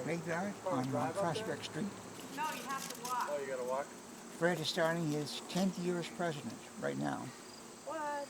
Graveyard on Prospect Street. No, you have to walk. Oh, you gotta walk? Fred is starting his 10th year as president right now. What?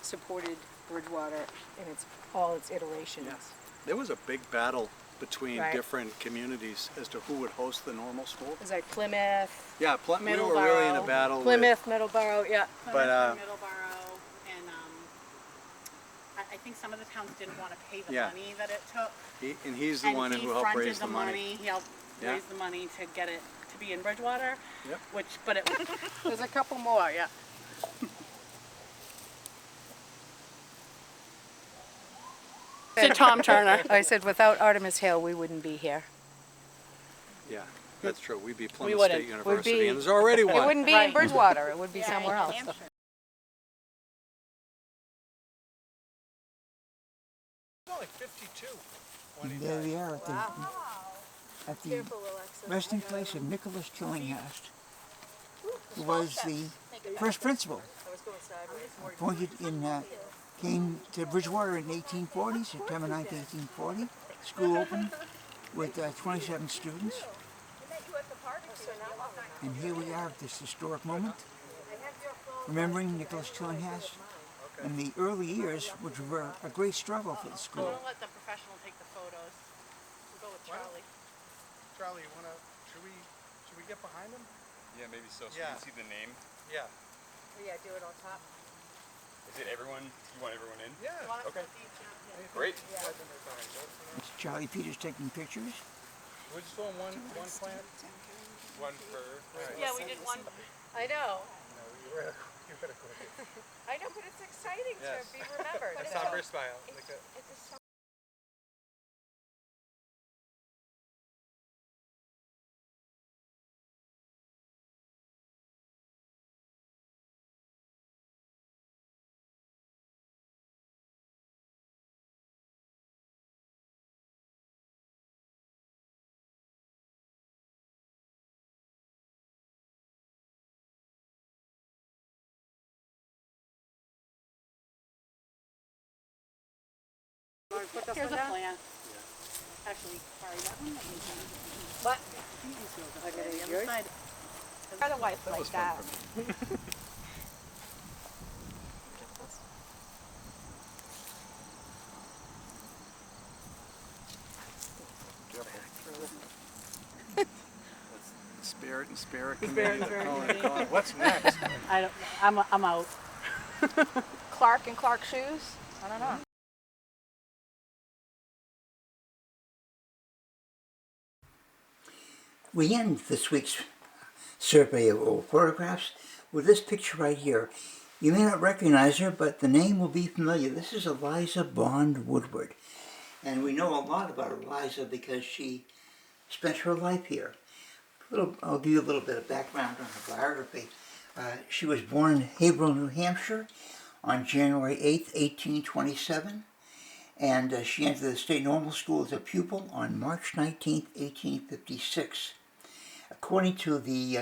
Supported Bridgewater in all its iterations. Yes. There was a big battle between Right. different communities as to who would host the normal school. It was like Plymouth, Yeah, we were really in a battle Plymouth, Middleborough, yeah. But, Middleborough, and I think some of the towns didn't want to pay the Yeah. money that it took. he's the one who helped raise the money. He helped Yeah. raise the money to get it to be in Bridgewater. Yep. There's a couple more, yeah. To Tom Turner. I said without Artemis Hill, we wouldn't be here. Yeah, that's true. We'd be Plymouth wouldn't. State We'd University, be- and there's already It one. wouldn't be in Right. Bridgewater, it would be somewhere else. Like 52. And there we are at the resting place of Nicholas Tillinghast, who was the first principal, appointed came to Bridgewater in 1840, September 9th, 1840. School opened with 27 students. And here we are at this historic moment, remembering Nicholas Tillinghast and the early years, which were a great struggle for the school. We'll let the professional take the photos. We'll go with Charlie. Charlie, should we get behind him? Yeah, maybe so. So Yeah. you can see the name. Yeah. Yeah, do it on top. Is it everyone? You want everyone in? Yeah. Okay. Great. It's Charlie Peters taking pictures. We're just doing one plant. One for. Yeah, we did one. I know. No, you better go. I know, but it's exciting Yes. to be remembered. A somber smile. Like a, Here's a plan. Actually, sorry, that one. What? Okay, the other side. Got a wife like that. Spirit and spirit Spirit and committee. Spirit Oh, committee. God. What's next? I'm out. Clark and Clark shoes? I don't know. We end this week's survey of old photographs with this picture right here. You may not recognize her, but the name will be familiar. This is Eliza Bond Woodward. And we know a lot about Eliza because she spent her life here. I'll give you a little bit of background on her biography. She was born in Haverhill, New Hampshire on January 8th, 1827. And she entered the State Normal School as a pupil on March 19th, 1856. According to the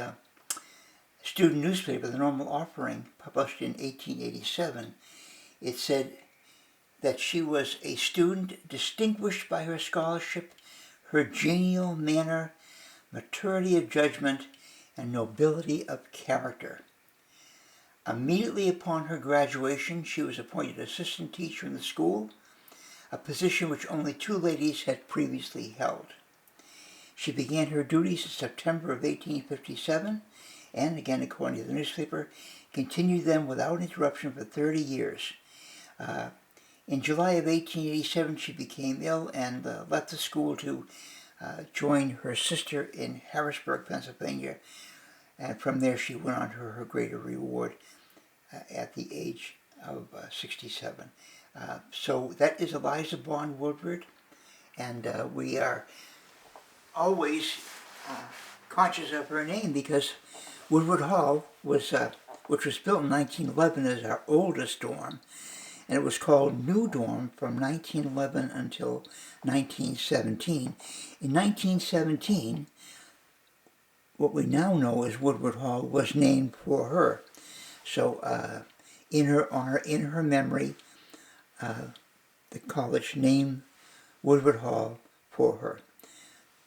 student newspaper, The Normal Offering, published in 1887, it said, that she was a student distinguished by her scholarship, her genial manner, maturity of judgment, and nobility of character. Immediately upon her graduation, she was appointed assistant teacher in the school, a position which only 2 ladies had previously held. She began her duties in September of 1857, and again, according to the newspaper, continued them without interruption for 30 years. In July of 1887, she became ill and left the school to join her sister in Harrisburg, Pennsylvania, and from there she went on to her greater reward at the age of 67. So that is Eliza Bond Woodward, and we are always conscious of her name because Woodward Hall was, which was built in 1911, is our oldest dorm, and it was called New Dorm from 1911 until 1917. In 1917, what we now know as Woodward Hall was named for her. So in her honor, in her memory, the college named Woodward Hall for her.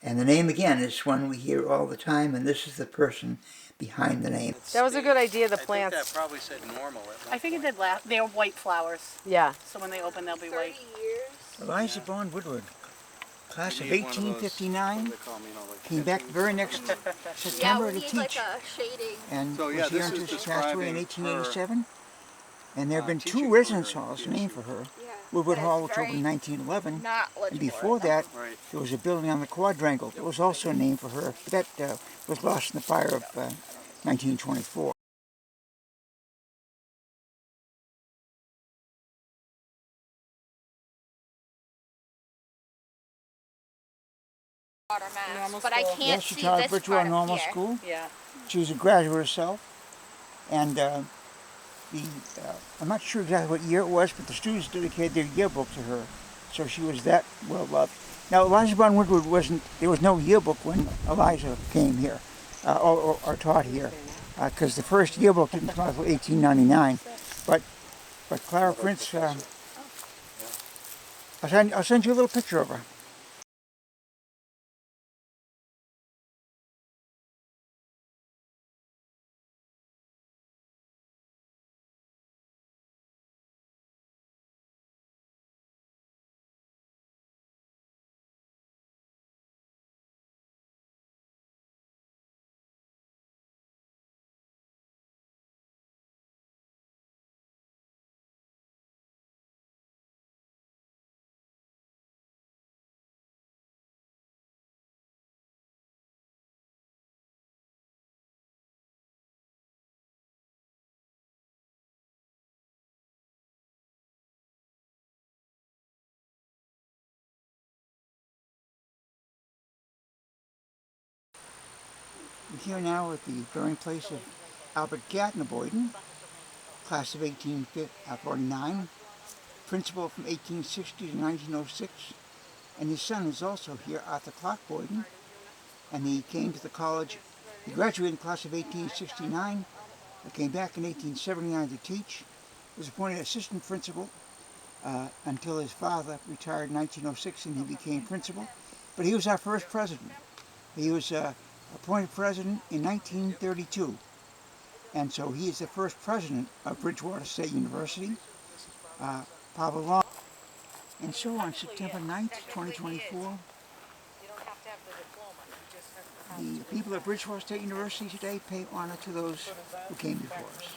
And the name, again, is one we hear all the time, and this is the person behind the name. That was a good idea, the I plants. think that probably said normal at one I think it point. did last. They're white flowers, Yeah. so when they open, they'll be white. Eliza Bond Woodward, class of We need one those, 1859, what they call 'em, you know, like came back the very next September to teach, shading. and So, yeah, was here this until is she passed away in describing 1887. And there have been teaching 2 career residence halls years. named for her. Yeah. Woodward But Hall, it's which opened in very 1911, not and legible. before that, Right. there was a building on the quadrangle that was also named for her. That was lost in the fire of 1924. Water mass, Normal but I school. can't Yes, she see taught this at Bridgewater part of Normal here. School. Yeah. She was a graduate herself, and I'm not sure exactly what year it was, but the students dedicated their yearbook to her, so she was that well loved. Now, Eliza Bond Woodward there was no yearbook when Eliza came here, or taught here, because the first yearbook didn't come out until 1899. But Clara Prince, I'll send you a little picture of her. We're here now at the burying place of Albert Gardner Boyden, class of 1849, principal from 1860 to 1906, and his son is also here, Arthur Clark Boyden, and he came to the college, he graduated in the class of 1869, he came back in 1879 to teach, was appointed assistant principal until his father retired in 1906 and he became principal, but he was our first president. He was appointed president in 1932, and so he is the first president of Bridgewater State University, Papa Long. And so on September 9th, 2024, the people of Bridgewater State University today pay honor to those who came before us.